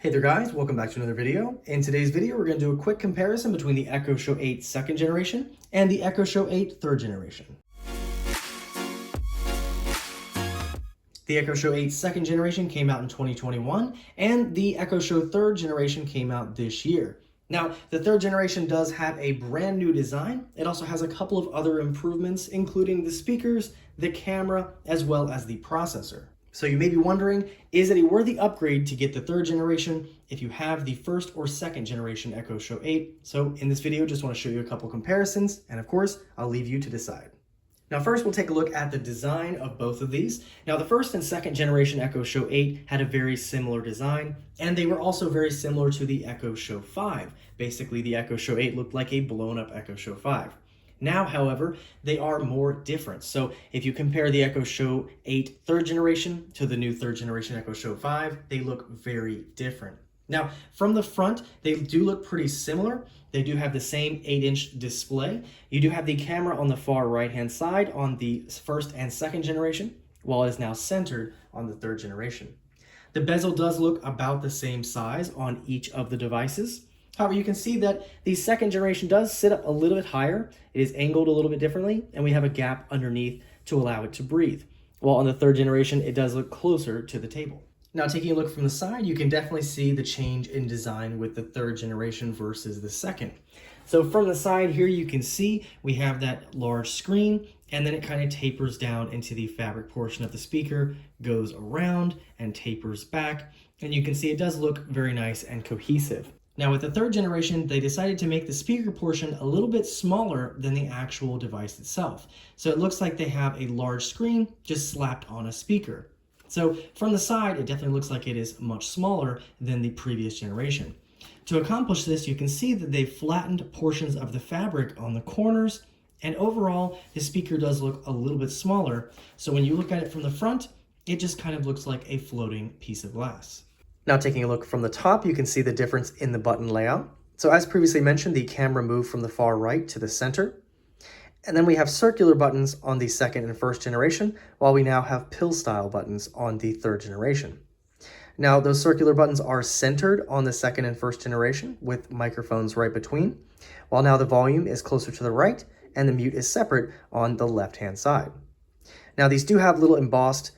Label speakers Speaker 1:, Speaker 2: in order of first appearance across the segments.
Speaker 1: Hey there guys, welcome back to another video. In today's video, we're going to do a quick comparison between the Echo Show 8 second generation and the Echo Show 8 third generation. The Echo Show 8 second generation came out in 2021, and the Echo Show third generation came out this year. Now, the third generation does have a brand new design. It also has a couple of other improvements, including the speakers, the camera, as well as the processor. So you may be wondering, is it a worthy upgrade to get the third generation if you have the first or second generation Echo Show 8? So in this video, just want to show you a couple comparisons, and of course, I'll leave you to decide. Now first, we'll take a look at the design of both of these. Now the first and second generation Echo Show 8 had a very similar design, and they were also very similar to the Echo Show 5. Basically, the Echo Show 8 looked like a blown up Echo Show 5. Now, however, they are more different. So if you compare the Echo Show 8 third generation to the new third generation Echo Show 5, they look very different. Now, from the front, they do look pretty similar. They do have the same 8-inch display. You do have the camera on the far right-hand side on the first and second generation, while it is now centered on the third generation. The bezel does look about the same size on each of the devices. However, you can see that the second generation does sit up a little bit higher. It is angled a little bit differently, and we have a gap underneath to allow it to breathe. While on the third generation, it does look closer to the table. Now, taking a look from the side, you can definitely see the change in design with the third generation versus the second. So from the side here, you can see we have that large screen, and then it kind of tapers down into the fabric portion of the speaker, goes around and tapers back, and you can see it does look very nice and cohesive. Now with the third generation, they decided to make the speaker portion a little bit smaller than the actual device itself. So it looks like they have a large screen just slapped on a speaker. So from the side, it definitely looks like it is much smaller than the previous generation. To accomplish this, you can see that they've flattened portions of the fabric on the corners, and overall, the speaker does look a little bit smaller. So when you look at it from the front, it just kind of looks like a floating piece of glass. Now taking a look from the top, you can see the difference in the button layout. So as previously mentioned, the camera moved from the far right to the center. And then we have circular buttons on the second and first generation, while we now have pill-style buttons on the third generation. Now those circular buttons are centered on the second and first generation with microphones right between, while now the volume is closer to the right and the mute is separate on the left-hand side. Now these do have little embossed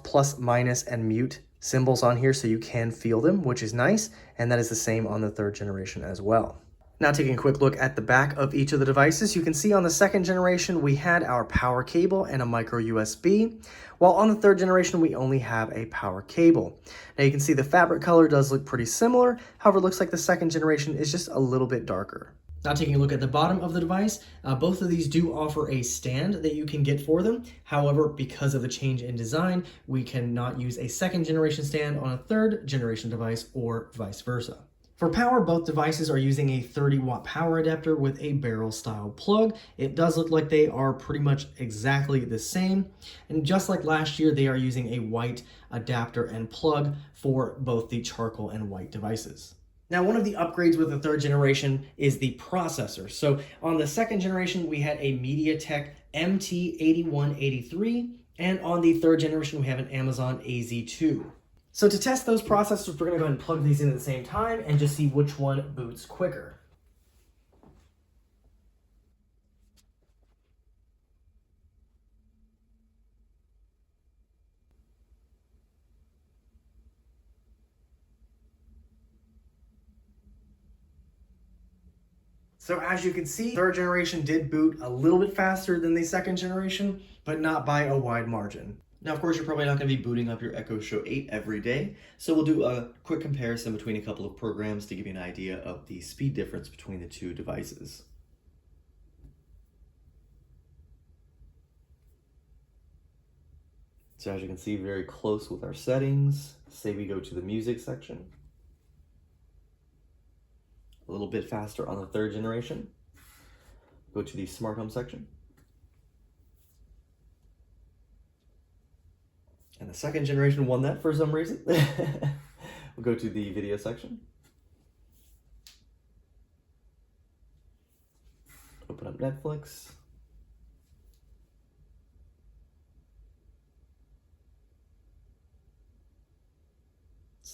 Speaker 1: plus, minus, and mute symbols on here so you can feel them, which is nice, and that is the same on the third generation as well. Now taking a quick look at the back of each of the devices, you can see on the second generation we had our power cable and a micro USB, while on the third generation we only have a power cable. Now you can see the fabric color does look pretty similar, however it looks like the second generation is just a little bit darker. Now taking a look at the bottom of the device, both of these do offer a stand that you can get for them. However, because of the change in design, we cannot use a second generation stand on a third generation device or vice versa. For power, both devices are using a 30-watt power adapter with a barrel style plug. It does look like they are pretty much exactly the same. And just like last year, they are using a white adapter and plug for both the charcoal and white devices. Now, one of the upgrades with the third generation is the processor. So on the second generation, we had a MediaTek MT8183, and on the third generation, we have an Amazon AZ2. So to test those processors, we're gonna go ahead and plug these in at the same time and just see which one boots quicker. So as you can see, third generation did boot a little bit faster than the second generation, but not by a wide margin. Now, of course, you're probably not going to be booting up your Echo Show 8 every day, so we'll do a quick comparison between a couple of programs to give you an idea of the speed difference between the two devices. So as you can see, very close with our settings. Say we go to the music section. A little bit faster on the third generation. Go to the smart home section. And the second generation won that for some reason. We'll go to the video section. Open up Netflix.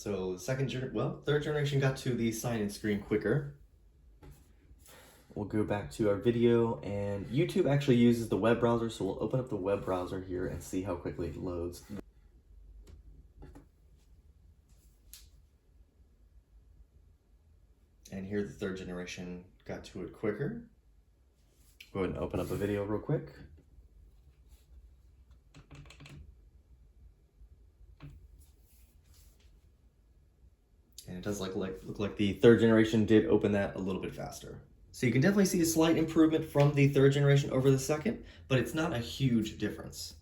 Speaker 1: So third generation got to the sign-in screen quicker. We'll go back to our video, and YouTube actually uses the web browser, so we'll open up the web browser here and see how quickly it loads. And here the third generation got to it quicker. Go ahead and open up a video real quick. And it does look like the third generation did open that a little bit faster. So you can definitely see a slight improvement from the third generation over the second, but it's not a huge difference.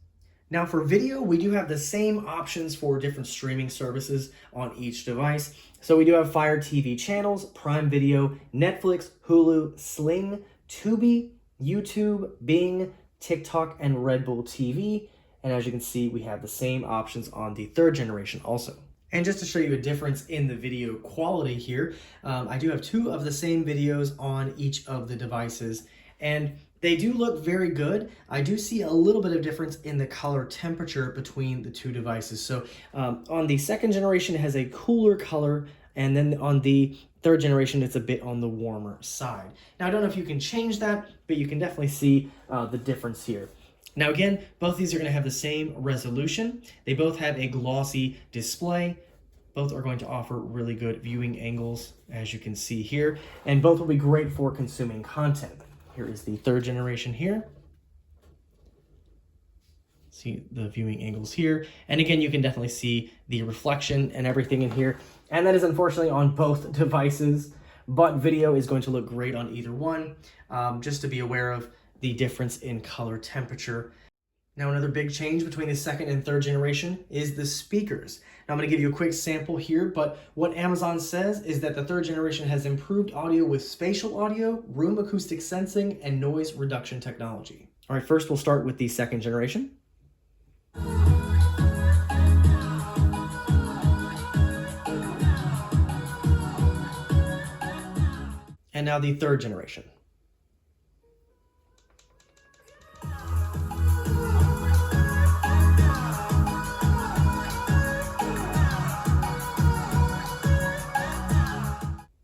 Speaker 1: Now for video, we do have the same options for different streaming services on each device. So we do have Fire TV channels, Prime Video, Netflix, Hulu, Sling, Tubi, YouTube, Bing, TikTok, and Red Bull TV. And as you can see, we have the same options on the third generation also. And just to show you a difference in the video quality here, I do have two of the same videos on each of the devices, and they do look very good. I do see a little bit of difference in the color temperature between the two devices. So on the second generation, it has a cooler color, and then on the third generation, it's a bit on the warmer side. Now, I don't know if you can change that, but you can definitely see the difference here. Now again, both of these are going to have the same resolution. They both have a glossy display. Both are going to offer really good viewing angles, as you can see here, and both will be great for consuming content. Here is the third generation here. See the viewing angles here. And again, you can definitely see the reflection and everything in here. And that is unfortunately on both devices, but video is going to look great on either one. Just to be aware of the difference in color temperature. Now, another big change between the second and third generation is the speakers. Now, I'm going to give you a quick sample here, but what Amazon says is that the third generation has improved audio with spatial audio, room acoustic sensing, and noise reduction technology. All right, first we'll start with the second generation. And now the third generation.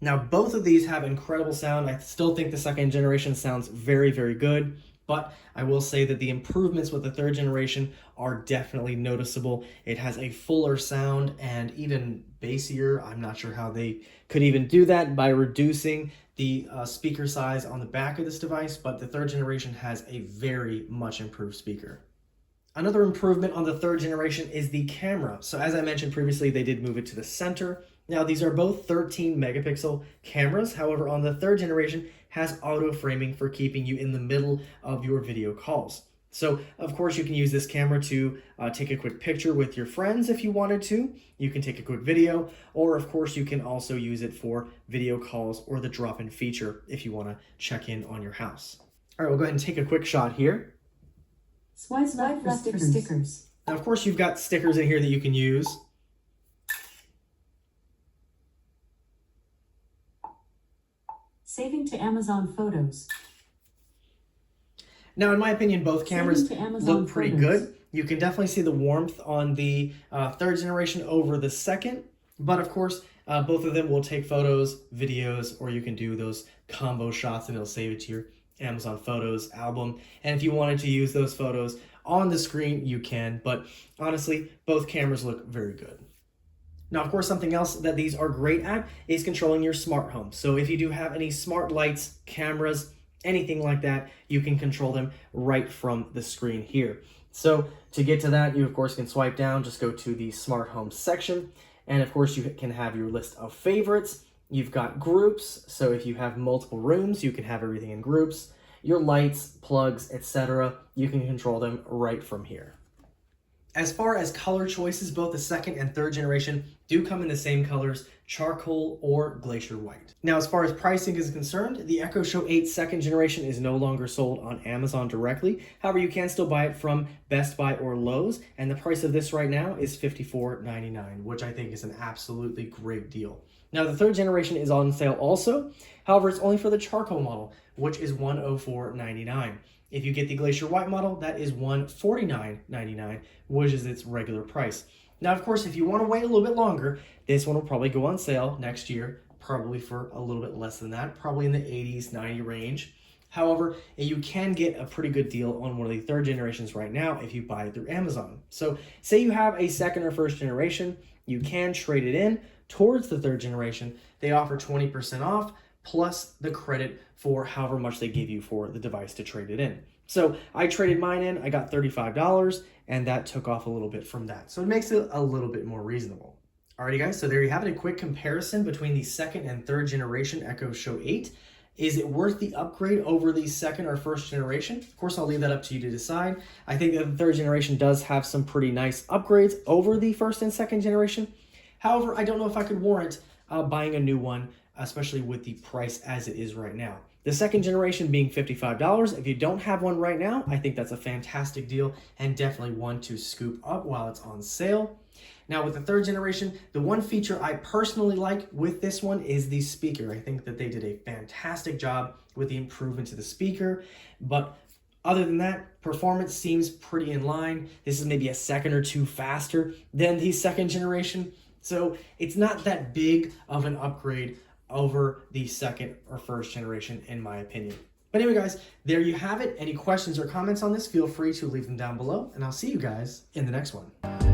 Speaker 1: Now, both of these have incredible sound. I still think the second generation sounds very, very good, but I will say that the improvements with the third generation are definitely noticeable. It has a fuller sound and even bassier. I'm not sure how they could even do that by reducing the speaker size on the back of this device, but the third generation has a very much improved speaker. Another improvement on the third generation is the camera. So as I mentioned previously, they did move it to the center. Now, these are both 13 megapixel cameras. However, on the third generation has auto framing for keeping you in the middle of your video calls. So, of course, you can use this camera to take a quick picture with your friends if you wanted to. You can take a quick video, or of course, you can also use it for video calls or the drop-in feature if you want to check in on your house. All right, we'll go ahead and take a quick shot here.
Speaker 2: Swipe left for stickers.
Speaker 1: Now, of course, you've got stickers in here that you can use.
Speaker 2: Saving to Amazon Photos.
Speaker 1: Now, in my opinion, both cameras look pretty good. You can definitely see the warmth on the third generation over the second, but of course, both of them will take photos, videos, or you can do those combo shots and it'll save it to your Amazon Photos album. And if you wanted to use those photos on the screen, you can, but honestly, both cameras look very good. Now, of course, something else that these are great at is controlling your smart home. So if you do have any smart lights, cameras, anything like that, you can control them right from the screen here. So to get to that, you of course can swipe down, just go to the smart home section. And of course you can have your list of favorites. You've got groups. So if you have multiple rooms, you can have everything in groups. Your lights, plugs, etc. You can control them right from here. As far as color choices, both the second and third generation do come in the same colors, charcoal or glacier white. Now, as far as pricing is concerned, the Echo Show 8 second generation is no longer sold on Amazon directly. However, you can still buy it from Best Buy or Lowe's, and the price of this right now is $54.99, which I think is an absolutely great deal. Now, the third generation is on sale also. However, it's only for the charcoal model, which is $104.99. If you get the Glacier White model, that is $149.99, which is its regular price. Now, of course, if you want to wait a little bit longer, this one will probably go on sale next year, probably for a little bit less than that, probably in the 80s, 90 range. However, you can get a pretty good deal on one of the third generations right now if you buy it through Amazon. So say you have a second or first generation, you can trade it in towards the third generation. They offer 20% off plus the credit for however much they give you for the device to trade it in. So I traded mine in, I got $35, and that took off a little bit from that. So it makes it a little bit more reasonable. Alrighty guys, so there you have it, a quick comparison between the second and third generation Echo Show 8. Is it worth the upgrade over the second or first generation? Of course, I'll leave that up to you to decide. I think that the third generation does have some pretty nice upgrades over the first and second generation. However, I don't know if I could warrant buying a new one, especially with the price as it is right now. The second generation being $55. If you don't have one right now, I think that's a fantastic deal and definitely one to scoop up while it's on sale. Now with the third generation, the one feature I personally like with this one is the speaker. I think that they did a fantastic job with the improvement to the speaker, but other than that, performance seems pretty in line. This is maybe a second or two faster than the second generation, so it's not that big of an upgrade over the second or first generation in my opinion. But anyway guys, there you have it. Any questions or comments on this, feel free to leave them down below, and I'll see you guys in the next one.